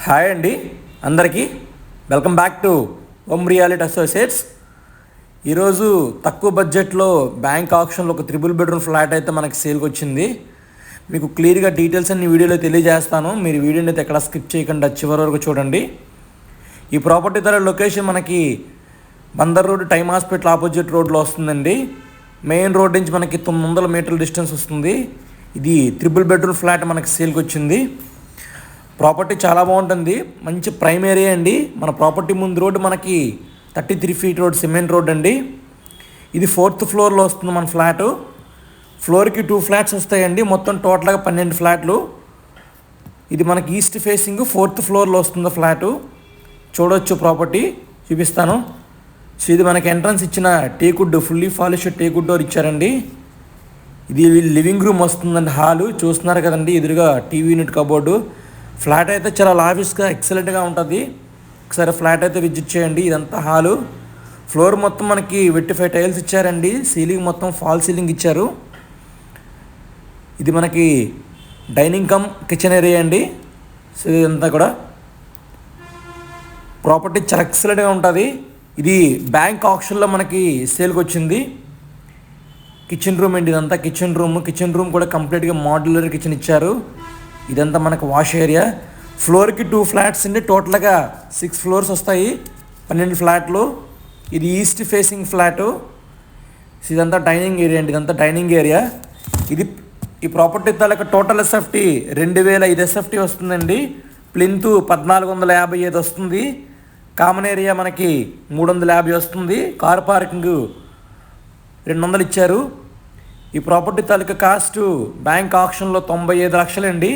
Hi అండి అందరికీ welcome back two ohm reality associates. ఈరోజు తక్కువ బడ్జెట్లో బ్యాంక్ ఆప్షన్లో ఒక 3 బెడ్రూమ్ ఫ్లాట్ అయితే మనకి సేల్కి వచ్చింది. మీకు క్లియర్గా డీటెయిల్స్ అన్ని వీడియోలో తెలియజేస్తాను. మీరు వీడియోని అయితే ఎక్కడ స్కిప్ చేయకుండా చివరి వరకు చూడండి. ఈ ప్రాపర్టీ ధర లొకేషన్ మనకి Bandar road time hospital opposite రోడ్లో వస్తుందండి. మెయిన్ రోడ్ నుంచి మనకి 900 మీటర్ల డిస్టెన్స్ వస్తుంది. ఇది 3 బెడ్రూమ్ ఫ్లాట్ మనకి సేల్కి వచ్చింది. ప్రాపర్టీ చాలా బాగుంటుంది, మంచి ప్రైమ్ ఏరియా అండి. మన ప్రాపర్టీ ముందు రోడ్డు మనకి 33 ఫీట్ రోడ్, సిమెంట్ రోడ్ అండి. ఇది 4th ఫ్లోర్లో వస్తుంది మన ఫ్లాటు. ఫ్లోర్కి 2 ఫ్లాట్స్ వస్తాయండి, మొత్తం టోటల్గా 12 ఫ్లాట్లు. ఇది మనకి ఈస్ట్ ఫేసింగ్ 4th ఫ్లోర్లో వస్తుంది ఫ్లాటు. చూడొచ్చు, ప్రాపర్టీ చూపిస్తాను. సో ఇది మనకి ఎంట్రన్స్ ఇచ్చిన teakwood, fully polished teakwood door ఇచ్చారండి. ఇది లివింగ్ రూమ్ వస్తుందండి, హాలు చూస్తున్నారు కదండి. ఎదురుగా టీవీ యూనిట్, కబోర్డు. ఫ్లాట్ అయితే చాలా లావిష్గా ఎక్సలెంట్గా ఉంటుంది. ఒకసారి ఫ్లాట్ అయితే విజిట్ చేయండి. ఇదంతా హాలు. ఫ్లోర్ మొత్తం మనకి వెట్టిఫై టైల్స్ ఇచ్చారండి. సీలింగ్ మొత్తం ఫాల్ సీలింగ్ ఇచ్చారు. ఇది మనకి డైనింగ్ కమ్ కిచెన్ ఏరియా అండి. సో ఇదంతా కూడా ప్రాపర్టీ చాలా ఎక్సలెంట్గా ఉంటుంది. ఇది బ్యాంక్ ఆప్షన్లో మనకి సేల్కి వచ్చింది. కిచెన్ రూమ్ అండి, ఇదంతా కిచెన్ రూమ్ కూడా కంప్లీట్గా మాడ్యులర్ కిచెన్ ఇచ్చారు. ఇదంతా మనకు వాష్ ఏరియా. ఫ్లోర్కి 2 ఫ్లాట్స్ అండి, టోటల్గా 6 ఫ్లోర్స్ వస్తాయి, 12 ఫ్లాట్లు. ఇది ఈస్ట్ ఫేసింగ్ ఫ్లాటు. ఇదంతా డైనింగ్ ఏరియా అండి, ఇదంతా డైనింగ్ ఏరియా. ఇది ఈ ప్రాపర్టీ తాలూకా టోటల్ ఎస్ఎఫ్టీ 2005 ఎస్ఎఫ్టీ వస్తుందండి. ప్లింత్ 1455 వస్తుంది. కామన్ ఏరియా మనకి 350 వస్తుంది. కార్ పార్కింగ్ 200 ఇచ్చారు. ఈ ప్రాపర్టీ తాలూకా కాస్ట్ బ్యాంక్ ఆప్షన్లో 95 లక్షలండి.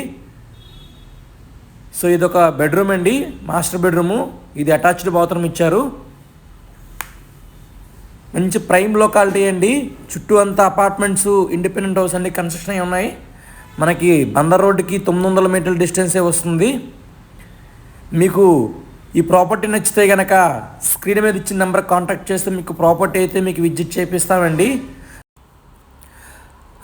సో ఇది ఒక బెడ్రూమ్ అండి, మాస్టర్ బెడ్రూము. ఇది అటాచ్డ్ బాత్రూమ్ ఇచ్చారు. మంచి ప్రైమ్ లొకాలిటీ అండి. చుట్టూ అంతా అపార్ట్మెంట్స్, ఇండిపెండెంట్ హౌస్ అన్ని కన్స్ట్రక్షన్ అయి ఉన్నాయి. మనకి బందర్ రోడ్డుకి 900 మీటర్ల డిస్టెన్సే వస్తుంది. మీకు ఈ ప్రాపర్టీ నచ్చితే కనుక స్క్రీన్ మీద ఇచ్చిన నెంబర్ కాంటాక్ట్ చేస్తే మీకు ప్రాపర్టీ అయితే మీకు విజిట్ చేపిస్తామండి.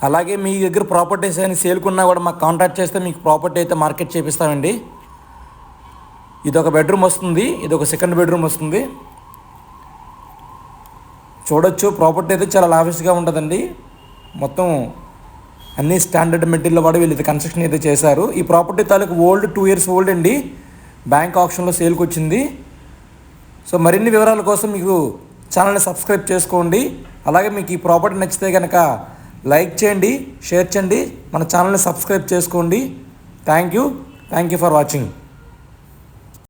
అలాగే మీ దగ్గర ప్రాపర్టీస్ అని సేల్కున్నా కూడా మాకు కాంటాక్ట్ చేస్తే మీకు ప్రాపర్టీ అయితే మార్కెట్ చేపిస్తామండి. ఇది ఒక బెడ్రూమ్ వస్తుంది, ఇది ఒక సెకండ్ బెడ్రూమ్ వస్తుంది. చూడొచ్చు, ప్రాపర్టీ అయితే చాలా లావిష్గా ఉంటుందండి. మొత్తం అన్ని స్టాండర్డ్ మెటీరియల్ వాడి వీళ్ళు కన్స్ట్రక్షన్ అయితే చేశారు. ఈ ప్రాపర్టీ తాలూకు 2 years ఓల్డ్ అండి. బ్యాంక్ ఆప్షన్లో సేల్కి వచ్చింది. సో మరిన్ని వివరాల కోసం మీకు ఛానల్ని సబ్స్క్రైబ్ చేసుకోండి. అలాగే మీకు ఈ ప్రాపర్టీ నచ్చితే కనుక లైక్ చేయండి, షేర్ చేయండి, మన ఛానల్ని సబ్స్క్రైబ్ చేసుకోండి. Thank you for watching.